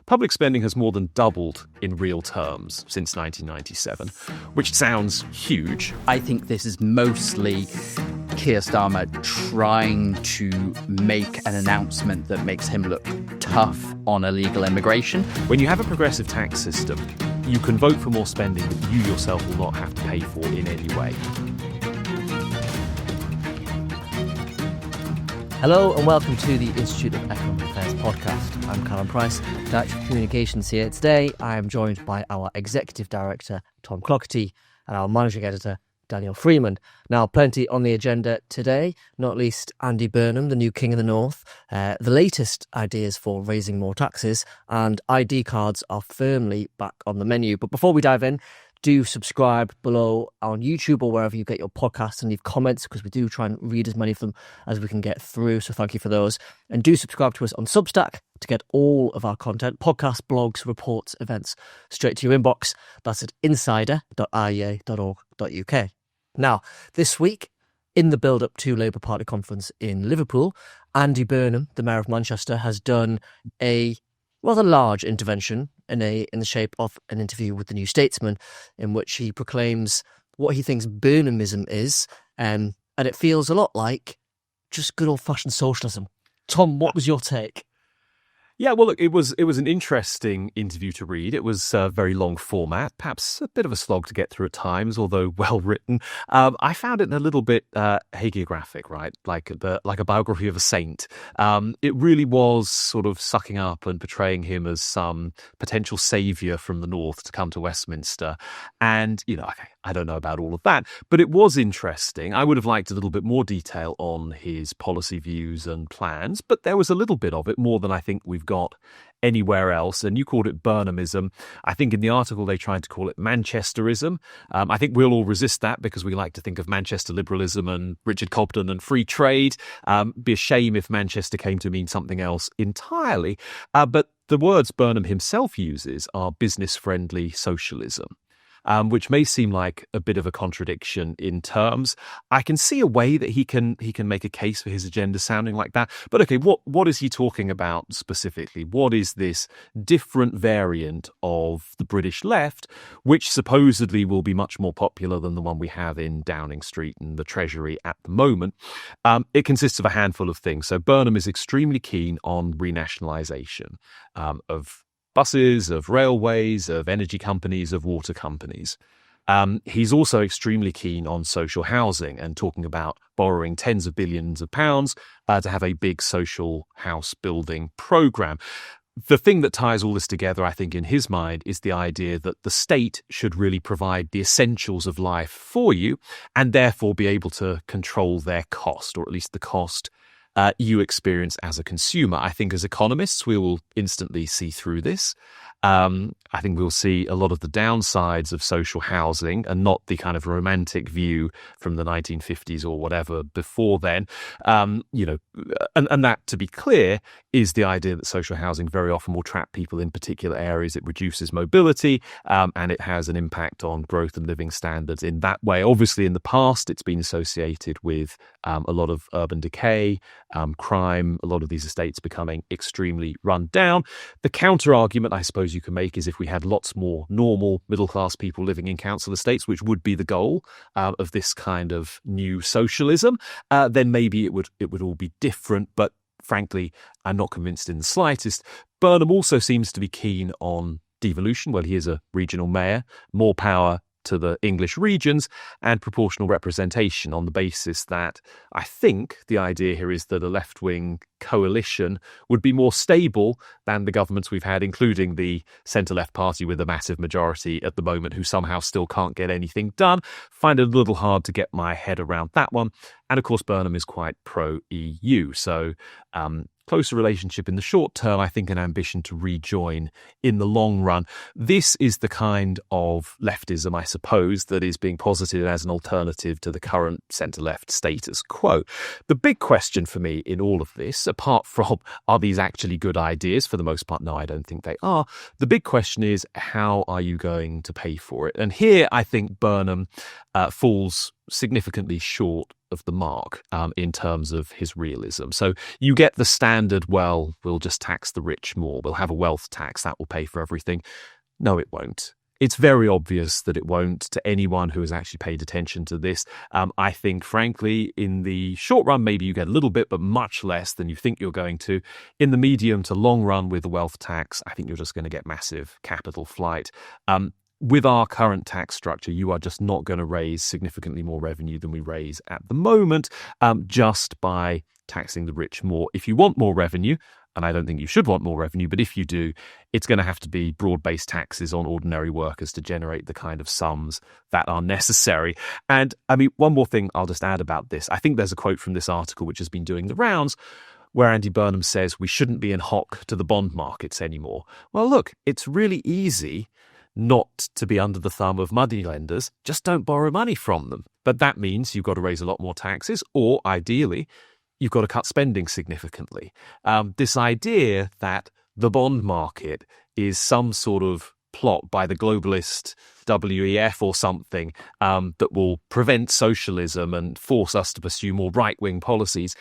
public spending has more than doubled in real terms since 1997, which sounds huge. I think this is mostly Keir Starmer trying to make an announcement that makes him look tough on illegal immigration. When you have a progressive tax system, you can vote for more spending that you yourself will not have to pay for in any way. Hello and welcome to the Institute of Economic Affairs podcast. I'm Callum Price, Director of Communications here. Today I am joined by our Executive Director, Tom Clougherty, and our Managing Editor, Daniel Freeman. Now, plenty on the agenda today, not least Andy Burnham, the new King of the North, the latest ideas for raising more taxes, and ID cards are firmly back on the menu. But before we dive in, do subscribe below on YouTube or wherever you get your podcasts and leave comments, because we do try and read as many of them as we can get through. So thank you for those. And do subscribe to us on Substack to get all of our content, podcasts, blogs, reports, events, straight to your inbox. That's at insider.iea.org.uk. Now, this week, in the build-up to Labour Party conference in Liverpool, Andy Burnham, the Mayor of Manchester, has done a rather large intervention in the shape of an interview with the new Statesman, in which he proclaims what he thinks Burnhamism is, and it feels a lot like just good old-fashioned socialism. Tom, what was your take? Yeah, well, look, it was an interesting interview to read. It was a very long format, perhaps a bit of a slog to get through at times, although well written. I found it a little bit hagiographic, right? Like a biography of a saint. It really was sort of sucking up and portraying him as some potential saviour from the north to come to Westminster. And, I don't know about all of that, but it was interesting. I would have liked a little bit more detail on his policy views and plans, but there was a little bit of it, more than I think we've got anywhere else. And you called it Burnhamism. I think in the article they tried to call it Manchesterism. I think we'll all resist that because we like to think of Manchester liberalism and Richard Cobden and free trade. Be a shame if Manchester came to mean something else entirely. But the words Burnham himself uses are business-friendly socialism. Which may seem like a bit of a contradiction in terms. I can see a way that he can make a case for his agenda sounding like that. But okay, what is he talking about specifically? What is this different variant of the British left, which supposedly will be much more popular than the one we have in Downing Street and the Treasury at the moment? It consists of a handful of things. So Burnham is extremely keen on renationalisation of buses, of railways, of energy companies, of water companies. He's also extremely keen on social housing and talking about borrowing tens of billions of pounds to have a big social house building programme. The thing that ties all this together, I think, in his mind, is the idea that the state should really provide the essentials of life for you and therefore be able to control their cost, or at least the cost you experience as a consumer. I think as economists, we will instantly see through this. I think we'll see a lot of the downsides of social housing and not the kind of romantic view from the 1950s or whatever before then. And that, to be clear, is the idea that social housing very often will trap people in particular areas. It reduces mobility and it has an impact on growth and living standards in that way. Obviously, in the past, it's been associated with a lot of urban decay, crime, a lot of these estates becoming extremely run down. The counter argument, I suppose you can make, is if we had lots more normal middle-class people living in council estates, which would be the goal of this kind of new socialism, then maybe it would all be different. But frankly, I'm not convinced in the slightest. Burnham also seems to be keen on devolution. Well, he is a regional mayor, more power to the English regions, and proportional representation, on the basis that I think the idea here is that a left-wing coalition would be more stable than the governments we've had, including the centre-left party with a massive majority at the moment, who somehow still can't get anything done. Find it a little hard to get my head around that one. And of course, Burnham is quite pro-EU. So closer relationship in the short term, I think an ambition to rejoin in the long run. This is the kind of leftism, I suppose, that is being posited as an alternative to the current centre-left status quo. The big question for me in all of this, apart from are these actually good ideas, for the most part, no, I don't think they are. The big question is, how are you going to pay for it? And here I think Burnham falls significantly short of the mark in terms of his realism. So you get the standard, well, we'll just tax the rich more. We'll have a wealth tax that will pay for everything. No, it won't. It's very obvious that it won't to anyone who has actually paid attention to this. I think, frankly, in the short run, maybe you get a little bit, but much less than you think you're going to. In the medium to long run with the wealth tax, I think you're just going to get massive capital flight. With our current tax structure, you are just not going to raise significantly more revenue than we raise at the moment, just by taxing the rich more. If you want more revenue, and I don't think you should want more revenue, but if you do, it's going to have to be broad-based taxes on ordinary workers to generate the kind of sums that are necessary. And I mean, one more thing I'll just add about this. I think there's a quote from this article which has been doing the rounds where Andy Burnham says we shouldn't be in hock to the bond markets anymore. Well, look, it's really easy not to be under the thumb of moneylenders. Just don't borrow money from them. But that means you've got to raise a lot more taxes, or ideally, you've got to cut spending significantly. This idea that the bond market is some sort of plot by the globalist WEF or something that will prevent socialism and force us to pursue more right-wing policies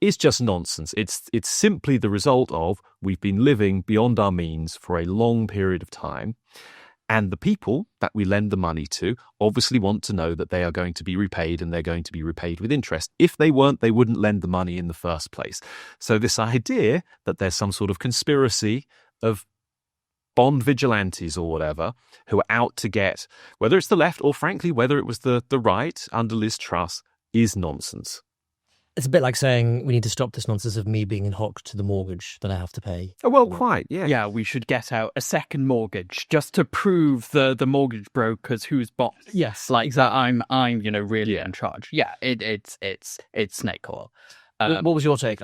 is just nonsense. It's simply the result of we've been living beyond our means for a long period of time. And the people that we lend the money to obviously want to know that they are going to be repaid, and they're going to be repaid with interest. If they weren't, they wouldn't lend the money in the first place. So this idea that there's some sort of conspiracy of bond vigilantes or whatever who are out to get, whether it's the left or frankly, whether it was the right under Liz Truss, is nonsense. It's a bit like saying we need to stop this nonsense of me being in hock to the mortgage that I have to pay. Oh, well, quite, yeah. Yeah, we should get out a second mortgage just to prove the mortgage brokers who's boss. Yes, like that. I'm really in charge. Yeah, it's snake oil. What was your take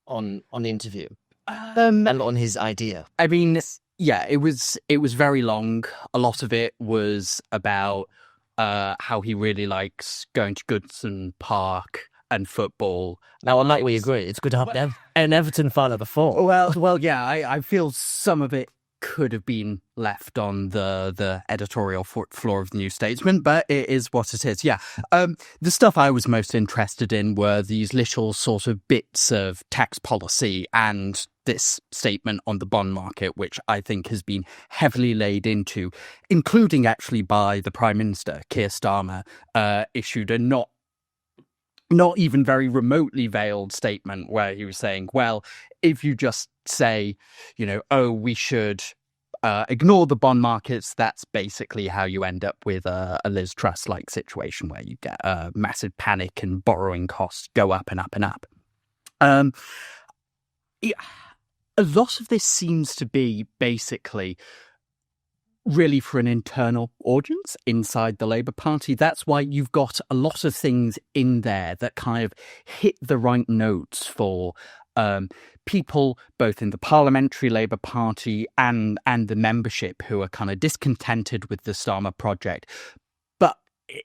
on the interview and on his idea? I mean, yeah, it was very long. A lot of it was about how he really likes going to Goodson Park and football. Now, unlike we agree, it's good to have an Everton fan at the fore. Well, yeah, I feel some of it could have been left on the editorial floor of the New Statesman, but it is what it is. Yeah, the stuff I was most interested in were these little sort of bits of tax policy and this statement on the bond market, which I think has been heavily laid into, including actually by the Prime Minister, Keir Starmer, issued a not even very remotely veiled statement where he was saying, well, if you just say, we should ignore the bond markets, that's basically how you end up with a Liz Truss-like situation where you get a massive panic and borrowing costs go up and up and up. A lot of this seems to be basically really for an internal audience inside the Labour Party. That's why you've got a lot of things in there that kind of hit the right notes for people both in the parliamentary Labour Party and the membership who are kind of discontented with the Starmer project. But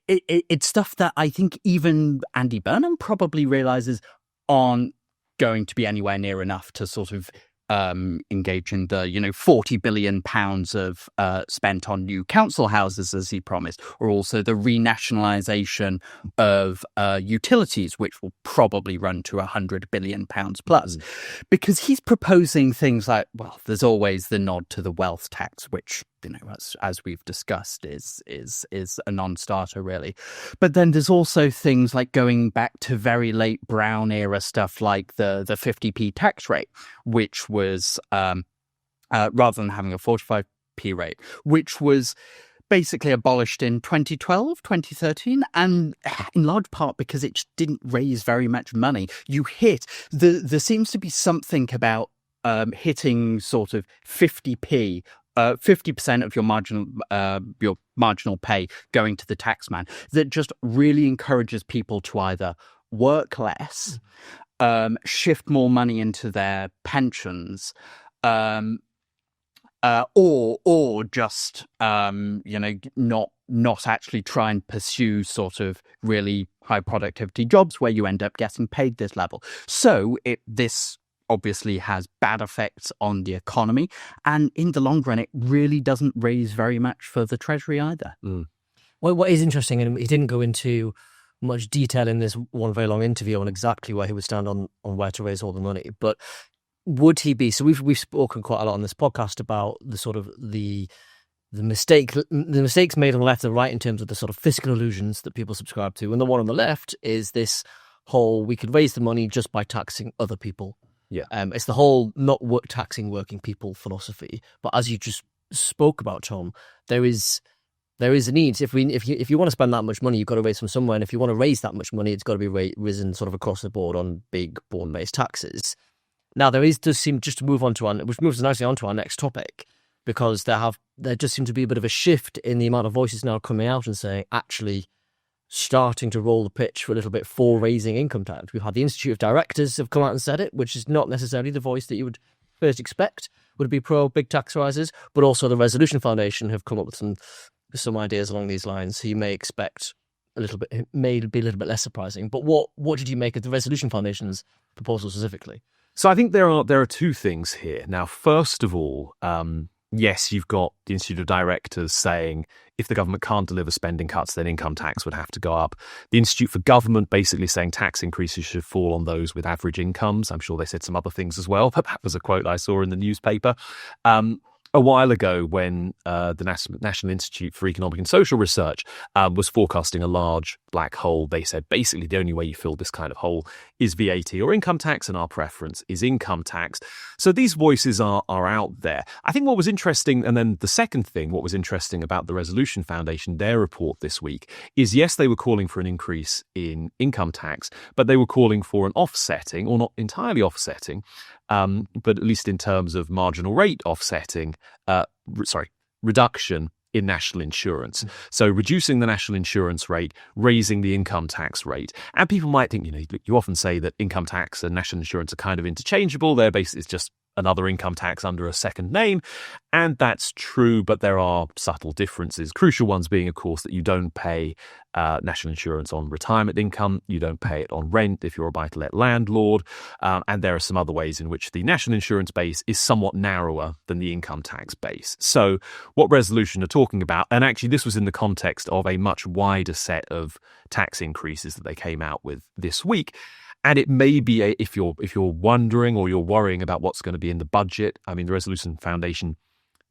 it's stuff that I think even Andy Burnham probably realises aren't going to be anywhere near enough to sort of engage in the, £40 billion of spent on new council houses, as he promised, or also the renationalisation of utilities, which will probably run to £100 billion plus. Because he's proposing things like, well, there's always the nod to the wealth tax, which, as we've discussed, is a non-starter, really. But then there's also things like going back to very late Brown era stuff like the 50p tax rate, which was rather than having a 45p rate, which was basically abolished in 2012, 2013, and in large part because it didn't raise very much money. There seems to be something about hitting sort of 50p, 50% of your marginal pay going to the taxman that just really encourages people to either work less, shift more money into their pensions, or just not actually try and pursue sort of really high productivity jobs where you end up getting paid this level. So this obviously has bad effects on the economy, and in the long run it really doesn't raise very much for the Treasury either. Well, what is interesting, and he didn't go into much detail in this one very long interview on exactly where he would stand on where to raise all the money. But would he be? So we've spoken quite a lot on this podcast about the sort of the mistakes made on the left and the right in terms of the sort of fiscal illusions that people subscribe to. And the one on the left is this whole, we could raise the money just by taxing other people. Yeah. It's the whole not taxing working people philosophy. But as you just spoke about, Tom, there is a need. If you want to spend that much money, you've got to raise from somewhere. And if you want to raise that much money, it's got to be risen sort of across the board on big born-based taxes. Now, does seem, just to move on to which moves us nicely on to our next topic, because there just seems to be a bit of a shift in the amount of voices now coming out and saying, actually starting to roll the pitch for a little bit for raising income tax. We've had the Institute of Directors have come out and said it, which is not necessarily the voice that you would first expect would be pro big tax rises, but also the Resolution Foundation have come up with some ideas along these lines. So you may expect it may be a little bit less surprising. But what did you make of the Resolution Foundation's proposal specifically? So I think there are two things here. Now, first of all, yes, you've got the Institute of Directors saying if the government can't deliver spending cuts, then income tax would have to go up. The Institute for Government basically saying tax increases should fall on those with average incomes. I'm sure they said some other things as well, but that was a quote I saw in the newspaper. A while ago, when the National Institute for Economic and Social Research was forecasting a large black hole, they said basically the only way you fill this kind of hole is VAT or income tax, and our preference is income tax. So these voices are out there. I think what was interesting, and then the second thing, what was interesting about the Resolution Foundation, their report this week, is yes, they were calling for an increase in income tax, but they were calling for an offsetting, or not entirely offsetting, but at least in terms of marginal rate offsetting, reduction in national insurance. So reducing the national insurance rate, raising the income tax rate. And people might think, you often say that income tax and national insurance are kind of interchangeable. They're basically, it's just another income tax under a second name. And that's true, but there are subtle differences. Crucial ones being, of course, that you don't pay national insurance on retirement income. You don't pay it on rent if you're a buy-to-let landlord. And there are some other ways in which the national insurance base is somewhat narrower than the income tax base. So what Resolution are talking about, and actually this was in the context of a much wider set of tax increases that they came out with this week. And it may be, if you're wondering or you're worrying about what's going to be in the budget, I mean, the Resolution Foundation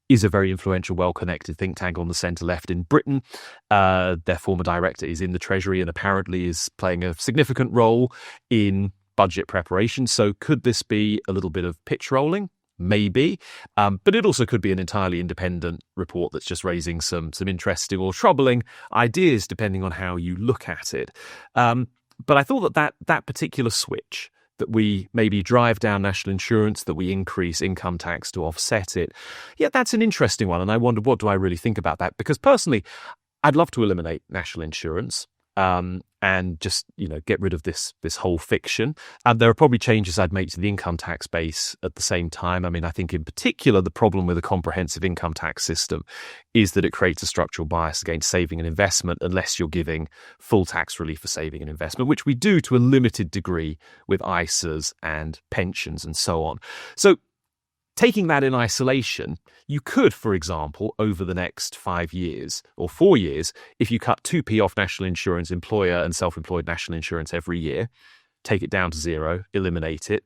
is a very influential, well-connected think tank on the centre-left in Britain. Their former director is in the Treasury and apparently is playing a significant role in budget preparation. So could this be a little bit of pitch rolling? Maybe. But it also could be an entirely independent report that's just raising some interesting or troubling ideas, depending on how you look at it. But I thought that particular switch, that we maybe drive down national insurance, that we increase income tax to offset it, that's an interesting one. And I wondered, what do I really think about that? Because personally, I'd love to eliminate national insurance and just, get rid of this whole fiction. And there are probably changes I'd make to the income tax base at the same time. I mean, I think in particular, the problem with a comprehensive income tax system is that it creates a structural bias against saving and investment unless you're giving full tax relief for saving and investment, which we do to a limited degree with ISAs and pensions and so on. So taking that in isolation, you could, for example, over the next 5 years or 4 years, if you cut 2p off national insurance, employer and self-employed national insurance every year, take it down to zero, eliminate it,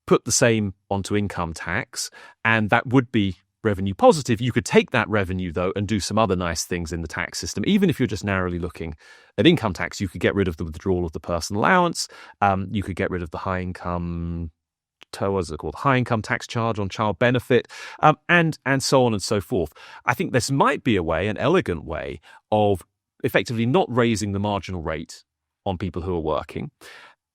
put the same onto income tax, and that would be revenue positive. You could take that revenue, though, and do some other nice things in the tax system. Even if you're just narrowly looking at income tax, you could get rid of the withdrawal of the personal allowance. You could get rid of the high income tax charge on child benefit, and so on and so forth. I think this might be a way, an elegant way, of effectively not raising the marginal rate on people who are working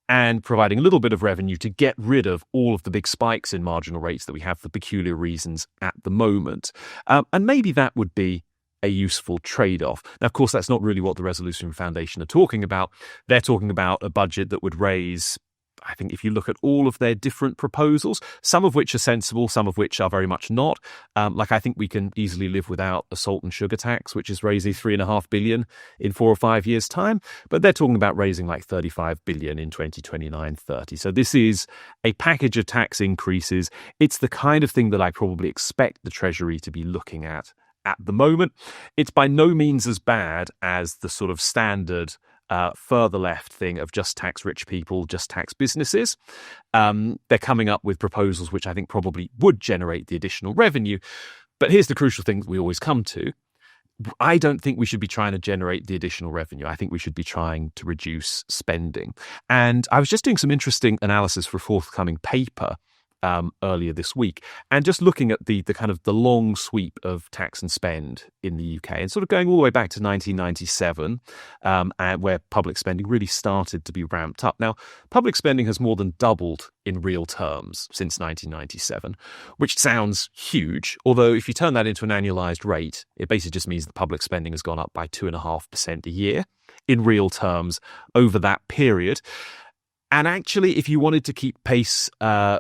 and providing a little bit of revenue to get rid of all of the big spikes in marginal rates that we have for peculiar reasons at the moment. And maybe that would be a useful trade-off. Now, of course, that's not really what the Resolution Foundation are talking about. They're talking about a budget that would raise, I think if you look at all of their different proposals, some of which are sensible, some of which are very much not. I think we can easily live without a salt and sugar tax, which is raising $3.5 billion in 4 or 5 years' time. But they're talking about raising like $35 billion in 2029-30. So this is a package of tax increases. It's the kind of thing that I probably expect the Treasury to be looking at the moment. It's by no means as bad as the sort of standard further left thing of just tax rich people, just tax businesses. They're coming up with proposals which I think probably would generate the additional revenue. But here's the crucial thing that we always come to. I don't think we should be trying to generate the additional revenue. I think we should be trying to reduce spending. And I was just doing some interesting analysis for a forthcoming paper earlier this week, and just looking at the kind of the long sweep of tax and spend in the UK, and sort of going all the way back to 1997, and where public spending really started to be ramped up. Now, public spending has more than doubled in real terms since 1997, which sounds huge. Although if you turn that into an annualized rate, it basically just means that public spending has gone up by 2.5% a year in real terms over that period. And actually, if you wanted to keep pace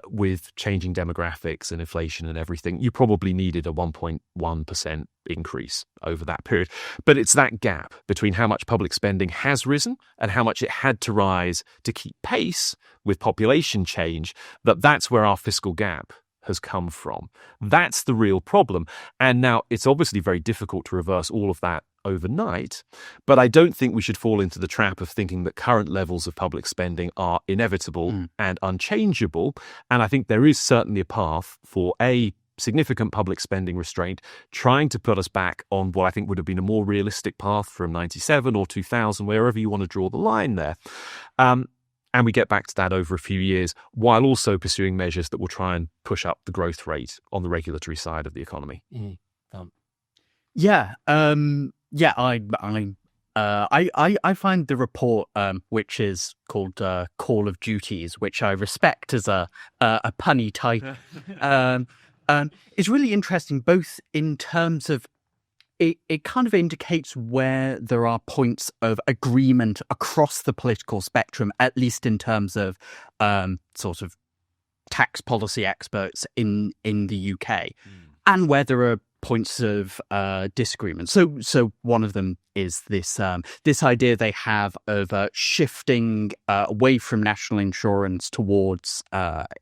with changing demographics and inflation and everything, you probably needed a 1.1% increase over that period. But it's that gap between how much public spending has risen and how much it had to rise to keep pace with population change, that's where our fiscal gap has come from. That's the real problem. And now it's obviously very difficult to reverse all of that overnight, but I don't think we should fall into the trap of thinking that current levels of public spending are inevitable and unchangeable. And I think there is certainly a path for a significant public spending restraint, trying to put us back on what I think would have been a more realistic path from 97 or 2000, wherever you want to draw the line there. And we get back to that over a few years, while also pursuing measures that will try and push up the growth rate on the regulatory side of the economy. I find the report, which is called Call of Duties, which I respect as a punny title, is really interesting, both in terms of it kind of indicates where there are points of agreement across the political spectrum, at least in terms of sort of tax policy experts in the UK, and where there are points of disagreement. So one of them is this idea they have of shifting away from national insurance towards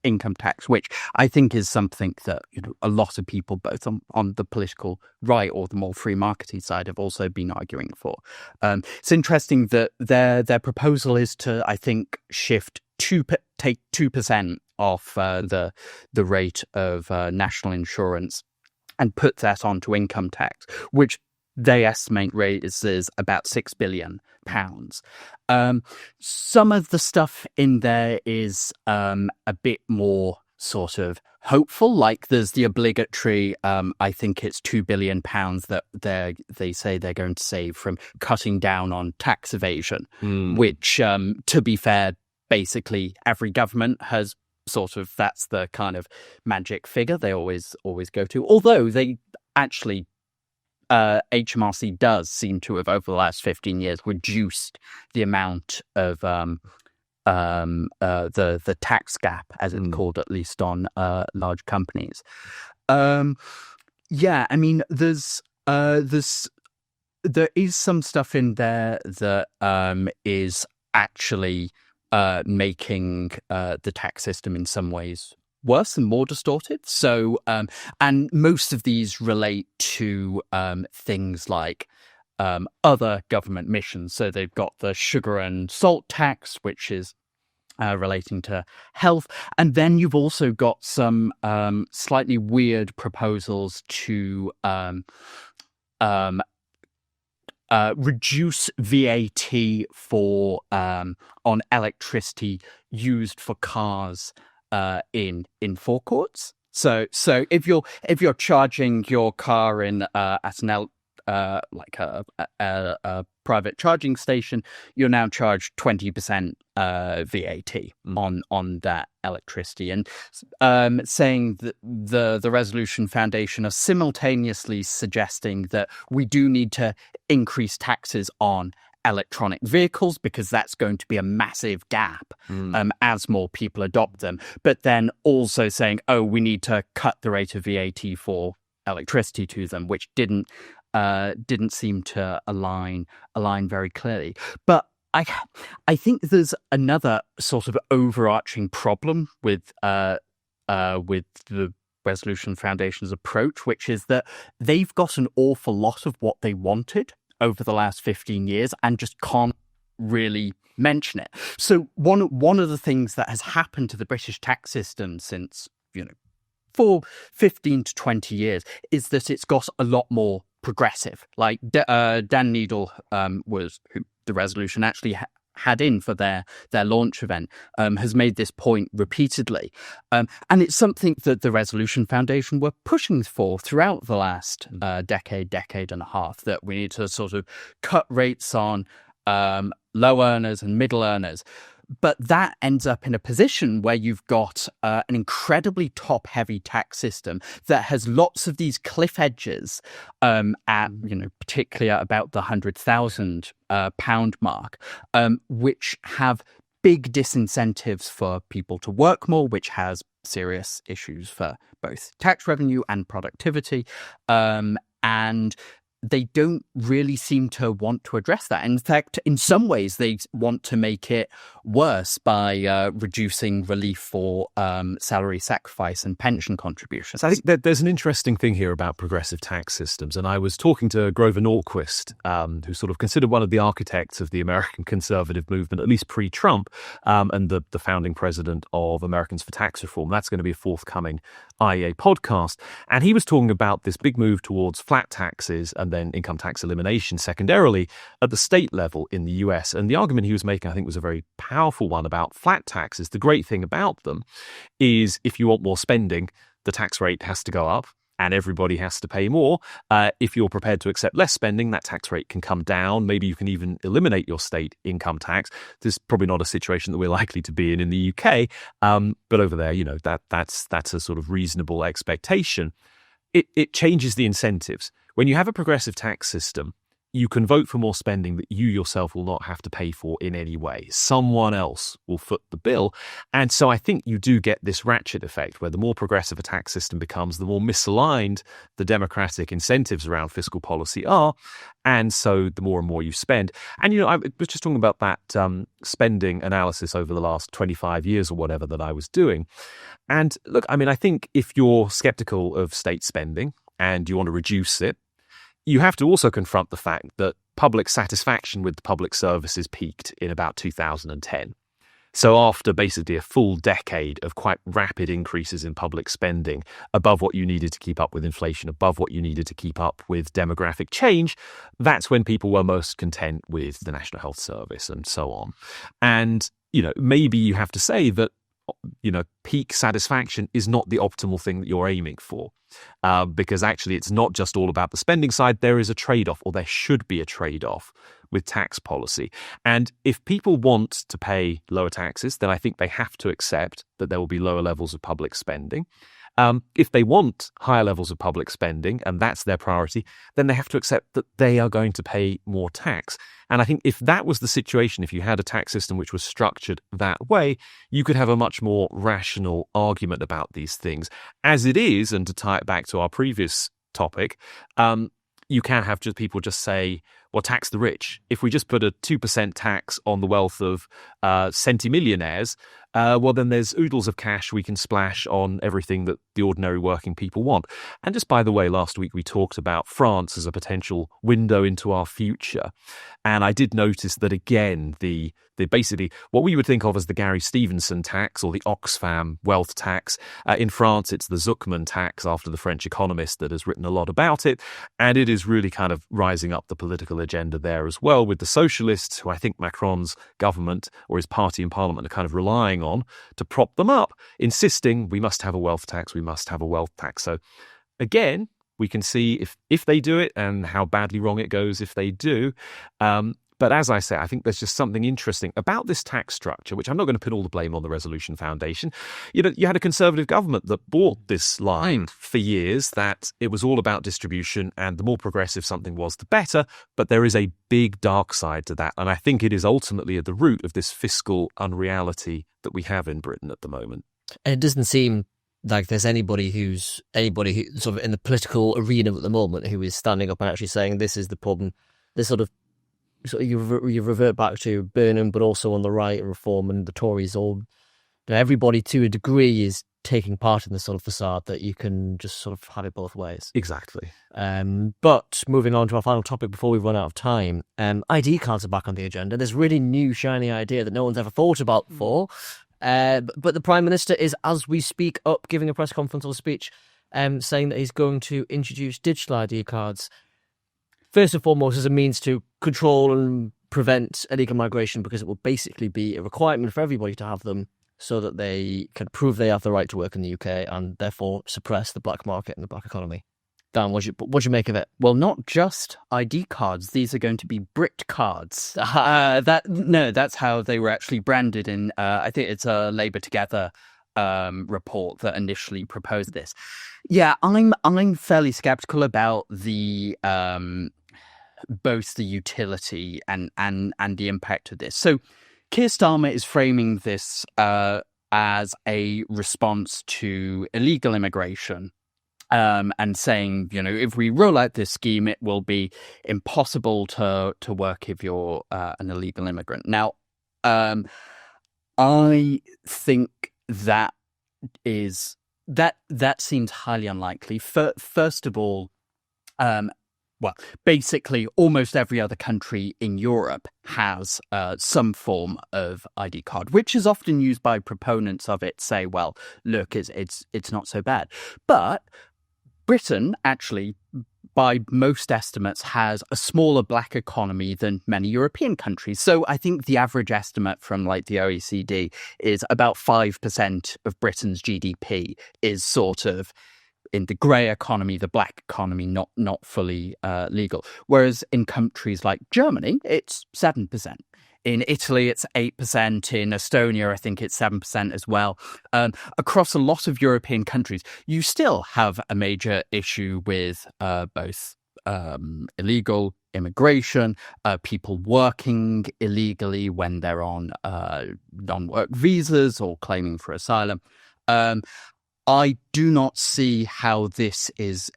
income tax, which I think is something that a lot of people, both on the political right or the more free markety side, have also been arguing for. It's interesting that their proposal is to, I think, take 2% off the rate of national insurance and put that onto income tax, which they estimate raises about £6 billion. Some of the stuff in there is a bit more sort of hopeful, like there's the obligatory, I think it's £2 billion that they say they're going to save from cutting down on tax evasion, which, to be fair, basically every government has sort of, that's the kind of magic figure they always go to. Although they actually, HMRC does seem to have, over the last 15 years, reduced the amount of the tax gap, as it's called, at least on large companies. I mean, there is some stuff in there that is actually making the tax system in some ways worse and more distorted. So, and most of these relate to things like other government missions. So they've got the sugar and salt tax, which is relating to health. And then you've also got some slightly weird proposals to reduce VAT for on electricity used for cars in forecourts. So if you're charging your car in at an like a private charging station, you're now charged 20% VAT on that electricity, and saying that the Resolution Foundation are simultaneously suggesting that we do need to increase taxes on electronic vehicles because that's going to be a massive gap as more people adopt them, but then also saying, oh, we need to cut the rate of VAT for electricity to them, which didn't seem to align very clearly. But I think there's another sort of overarching problem with the Resolution Foundation's approach, which is that they've got an awful lot of what they wanted over the last 15 years and just can't really mention it. So one of the things that has happened to the British tax system since, for 15 to 20 years is that it's got a lot more progressive. Like Dan Needle was who the resolution actually had in for their launch event, has made this point repeatedly. And it's something that the Resolution Foundation were pushing for throughout the last decade and a half, that we need to sort of cut rates on low earners and middle earners. But that ends up in a position where you've got an incredibly top-heavy tax system that has lots of these cliff edges particularly at about the £100,000 mark, which have big disincentives for people to work more, which has serious issues for both tax revenue and productivity. And they don't really seem to want to address that. In fact, in some ways, they want to make it worse by reducing relief for salary sacrifice and pension contributions. So I think that there's an interesting thing here about progressive tax systems. And I was talking to Grover Norquist, who's sort of considered one of the architects of the American conservative movement, at least pre-Trump, and the founding president of Americans for Tax Reform. That's going to be a forthcoming IEA podcast. And he was talking about this big move towards flat taxes and then income tax elimination secondarily at the state level in the US. And the argument he was making, I think, was a very powerful one about flat taxes. The great thing about them is if you want more spending, the tax rate has to go up and everybody has to pay more. If you're prepared to accept less spending, that tax rate can come down. Maybe you can even eliminate your state income tax. This is probably not a situation that we're likely to be in the UK. But over there, that's a sort of reasonable expectation. It changes the incentives. When you have a progressive tax system, you can vote for more spending that you yourself will not have to pay for in any way. Someone else will foot the bill. And so I think you do get this ratchet effect where the more progressive a tax system becomes, the more misaligned the democratic incentives around fiscal policy are. And so the more and more you spend. And, I was just talking about that spending analysis over the last 25 years or whatever that I was doing. And look, I think if you're skeptical of state spending and you want to reduce it, you have to also confront the fact that public satisfaction with the public services peaked in about 2010. So after basically a full decade of quite rapid increases in public spending, above what you needed to keep up with inflation, above what you needed to keep up with demographic change, that's when people were most content with the National Health Service and so on. And, maybe you have to say that, peak satisfaction is not the optimal thing that you're aiming for. Because actually it's not just all about the spending side. There is a trade-off, or there should be a trade-off with tax policy. And if people want to pay lower taxes, then I think they have to accept that there will be lower levels of public spending. If they want higher levels of public spending, and that's their priority, then they have to accept that they are going to pay more tax. And I think if that was the situation, if you had a tax system which was structured that way, you could have a much more rational argument about these things. As it is, and to tie it back to our previous topic, you can have just people just say, well, tax the rich. If we just put a 2% tax on the wealth of centimillionaires, well, then there's oodles of cash we can splash on everything that the ordinary working people want. And just by the way, last week we talked about France as a potential window into our future. And I did notice that, again, the basically what we would think of as the Gary Stevenson tax or the Oxfam wealth tax. In France, it's the Zuckman tax after the French economist that has written a lot about it. And it is really kind of rising up the political agenda there as well, with the socialists, who I think Macron's government or his party in parliament are kind of relying on to prop them up, insisting we must have a wealth tax, we must have a wealth tax. So again, we can see if they do it and how badly wrong it goes if they do. But as I say, I think there's just something interesting about this tax structure, which I'm not going to put all the blame on the Resolution Foundation. You had a Conservative government that bought this line for years, that it was all about distribution and the more progressive something was, the better. But there is a big dark side to that. And I think it is ultimately at the root of this fiscal unreality that we have in Britain at the moment. And it doesn't seem like there's anybody who sort of in the political arena at the moment who is standing up and actually saying this is the problem. This sort of you revert back to Burnham, but also on the right, Reform and the Tories. Everybody to a degree is taking part in this sort of facade that you can just sort of have it both ways. Exactly. But moving on to our final topic before we run out of time, ID cards are back on the agenda. This really new, shiny idea that no one's ever thought about before. But the Prime Minister is, as we speak, up giving a press conference or speech saying that he's going to introduce digital ID cards, first and foremost, as a means to control and prevent illegal migration, because it will basically be a requirement for everybody to have them so that they can prove they have the right to work in the UK and therefore suppress the black market and the black economy. Dan, what'd you make of it? Well, not just ID cards. These are going to be Brit cards. That's how they were actually branded in, I think it's a Labour Together report that initially proposed this. Yeah, I'm fairly skeptical about the both the utility and the impact of this. So Keir Starmer is framing this as a response to illegal immigration. And saying, if we roll out this scheme, it will be impossible to work if you're an illegal immigrant. Now, I think that seems highly unlikely. First of all, basically almost every other country in Europe has some form of ID card, which is often used by proponents of it. Say, well, look, it's not so bad, but Britain, actually, by most estimates, has a smaller black economy than many European countries. So I think the average estimate from the OECD is about 5% of Britain's GDP is sort of in the grey economy, the black economy, not fully legal. Whereas in countries like Germany, it's 7%. In Italy, it's 8%. In Estonia, I think it's 7% as well. Across a lot of European countries, you still have a major issue with both illegal immigration, people working illegally when they're on non-work visas or claiming for asylum. I do not see how this is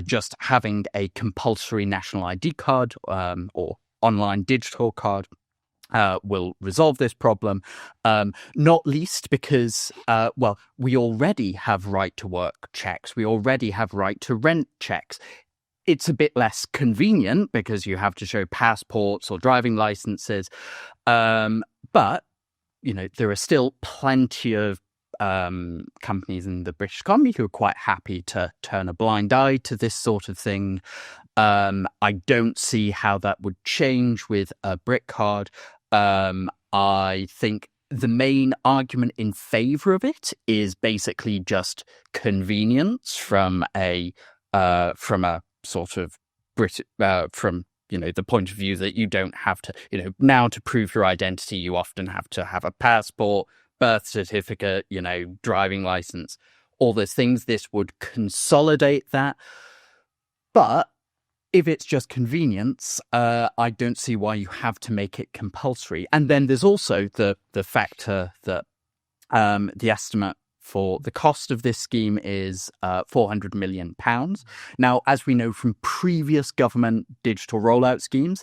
just having a compulsory national ID card or online digital card will resolve this problem, not least because, we already have right to work checks. We already have right to rent checks. It's a bit less convenient because you have to show passports or driving licenses. But, there are still plenty of companies in the British economy who are quite happy to turn a blind eye to this sort of thing. I don't see how that would change with a Brit card. I think the main argument in favour of it is basically just convenience from a sort of from the point of view that you don't have to, now to prove your identity, you often have to have a passport, birth certificate, driving license, all those things. This would consolidate that. But if it's just convenience, I don't see why you have to make it compulsory. And then there's also the factor that the estimate for the cost of this scheme is £400 million. Now, as we know from previous government digital rollout schemes,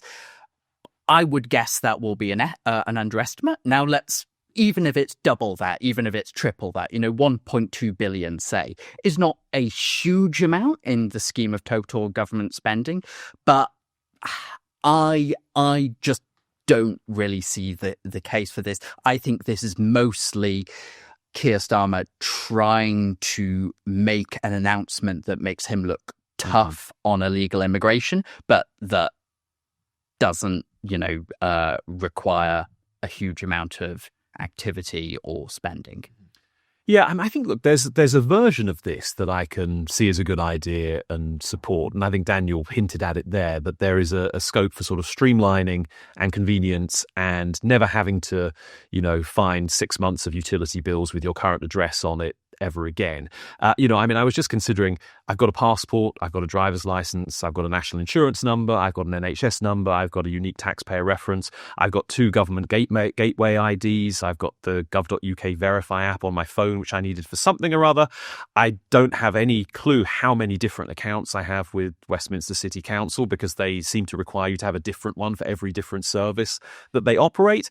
I would guess that will be an underestimate. Now, even if it's double that, even if it's triple that, 1.2 billion, say, is not a huge amount in the scheme of total government spending. But I just don't really see the case for this. I think this is mostly Keir Starmer trying to make an announcement that makes him look tough on illegal immigration, but that doesn't, require a huge amount of activity or spending. Yeah, I think, look, there's a version of this that I can see as a good idea and support. And I think Daniel hinted at it there, that there is a scope for sort of streamlining and convenience and never having to, find 6 months of utility bills with your current address on it ever again. I was just considering, I've got a passport, I've got a driver's license, I've got a national insurance number, I've got an NHS number, I've got a unique taxpayer reference, I've got 2 government gateway IDs, I've got the gov.uk Verify app on my phone, which I needed for something or other. I don't have any clue how many different accounts I have with Westminster City Council, because they seem to require you to have a different one for every different service that they operate.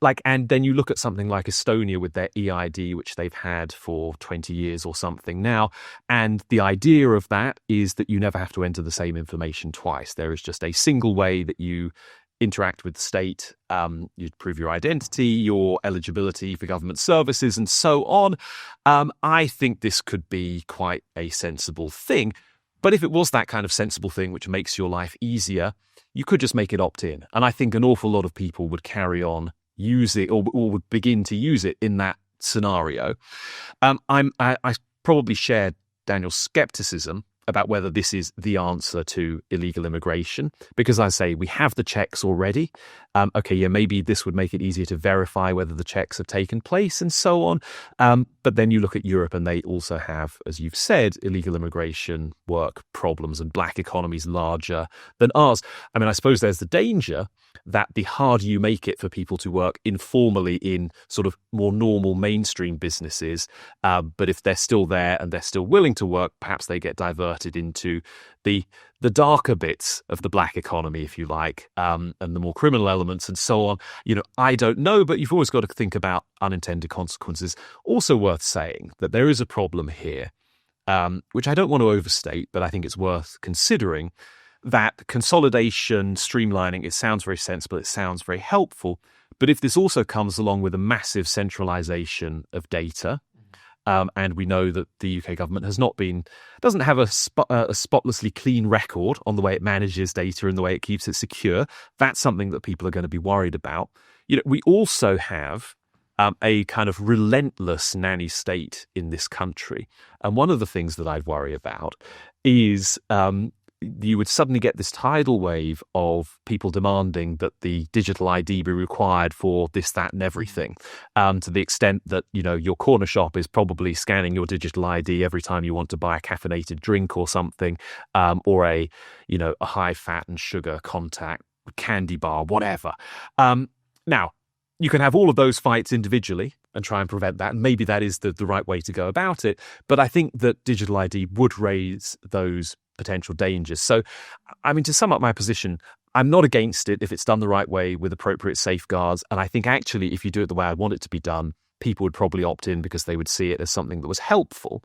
And then you look at something like Estonia with their EID, which they've had for 20 years or something now. And the idea of that is that you never have to enter the same information twice. There is just a single way that you interact with the state. You prove your identity, your eligibility for government services, and so on. I think this could be quite a sensible thing. But if it was that kind of sensible thing which makes your life easier, you could just make it opt-in. And I think an awful lot of people would carry on use it or would begin to use it in that scenario. I probably shared Daniel's skepticism about whether this is the answer to illegal immigration, because I say we have the checks already. Maybe this would make it easier to verify whether the checks have taken place and so on. But then you look at Europe and they also have, as you've said, illegal immigration, work problems, and black economies larger than ours. I suppose there's the danger that the harder you make it for people to work informally in sort of more normal mainstream businesses, but if they're still there and they're still willing to work, perhaps they get diverted into the darker bits of the black economy, if you like, and the more criminal elements and so on. I don't know, but you've always got to think about unintended consequences. Also worth saying that there is a problem here, which I don't want to overstate, but I think it's worth considering, that consolidation, streamlining, it sounds very sensible, it sounds very helpful, but if this also comes along with a massive centralisation of data, and we know that the UK government doesn't have a spotlessly clean record on the way it manages data and the way it keeps it secure, that's something that people are going to be worried about. We also have a kind of relentless nanny state in this country. And one of the things that I'd worry about is you would suddenly get this tidal wave of people demanding that the digital ID be required for this, that, and everything, to the extent that, your corner shop is probably scanning your digital ID every time you want to buy a caffeinated drink or something, or a high fat and sugar contact candy bar, whatever. Now, you can have all of those fights individually and try and prevent that, and maybe that is the right way to go about it. But I think that digital ID would raise those potential dangers. So, to sum up my position, I'm not against it if it's done the right way with appropriate safeguards. And I think actually, if you do it the way I want it to be done, people would probably opt in because they would see it as something that was helpful.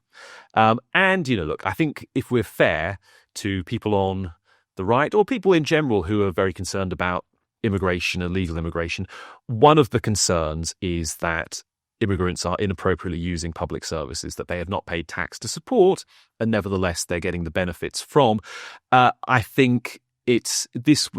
Look, I think if we're fair to people on the right, or people in general who are very concerned about immigration and legal immigration, one of the concerns is that immigrants are inappropriately using public services that they have not paid tax to support, and nevertheless they're getting the benefits from. I think it's this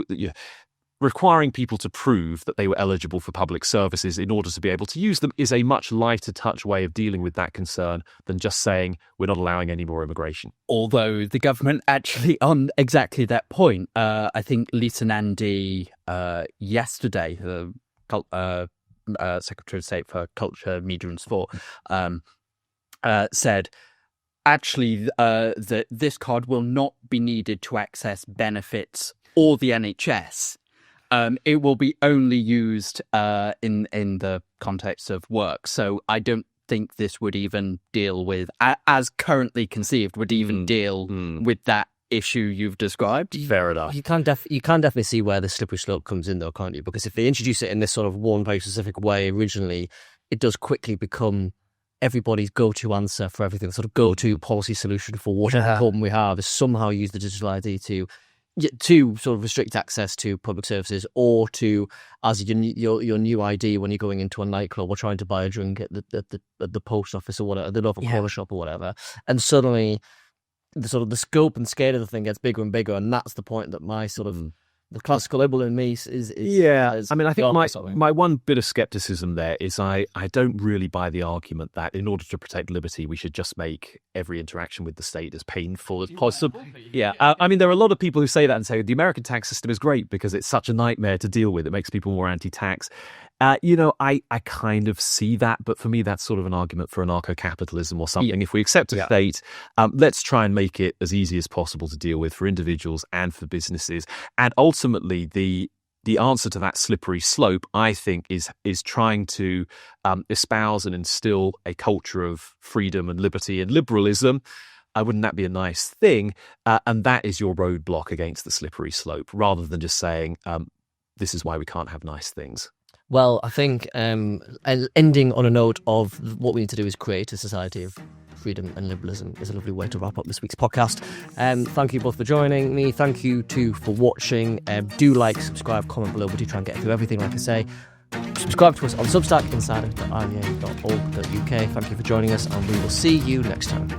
requiring people to prove that they were eligible for public services in order to be able to use them is a much lighter touch way of dealing with that concern than just saying we're not allowing any more immigration. Although the government actually, on exactly that point, I think Lisa Nandy yesterday, Secretary of State for Culture, Media and Sport, said actually that this card will not be needed to access benefits or the NHS. It will be only used in the context of work. So I don't think this would even deal with, as currently conceived, would even deal with that issue you've described. Fair enough. You can definitely see where the slippery slope comes in, though, can't you? Because if they introduce it in this sort of one very specific way originally, it does quickly become everybody's go-to answer for everything, sort of go-to policy solution for whatever problem we have is somehow use the digital ID to sort of restrict access to public services, or to, as your new ID when you're going into a nightclub or trying to buy a drink at the post office or whatever, the local corner shop or whatever. And suddenly the scope and scale of the thing gets bigger and bigger, and that's the point that my sort of the classical liberal in me is I think my one bit of skepticism there is I don't really buy the argument that in order to protect liberty we should just make every interaction with the state as painful as possible. There are a lot of people who say that and say the American tax system is great because it's such a nightmare to deal with. It makes people more anti-tax. I kind of see that, but for me that's sort of an argument for anarcho-capitalism or something. If we accept a state, let's try and make it as easy as possible to deal with for individuals and for businesses. And ultimately, the answer to that slippery slope, I think, is trying to espouse and instill a culture of freedom and liberty and liberalism. Wouldn't that be a nice thing? And that is your roadblock against the slippery slope, rather than just saying, this is why we can't have nice things. Well, I think ending on a note of what we need to do is create a society of freedom and liberalism is a lovely way to wrap up this week's podcast. Thank you both for joining me. Thank you too for watching. Do like, subscribe, comment below. We do try and get through everything, like I say. Subscribe to us on Substack, insider.iea.org.uk. Thank you for joining us, and we will see you next time.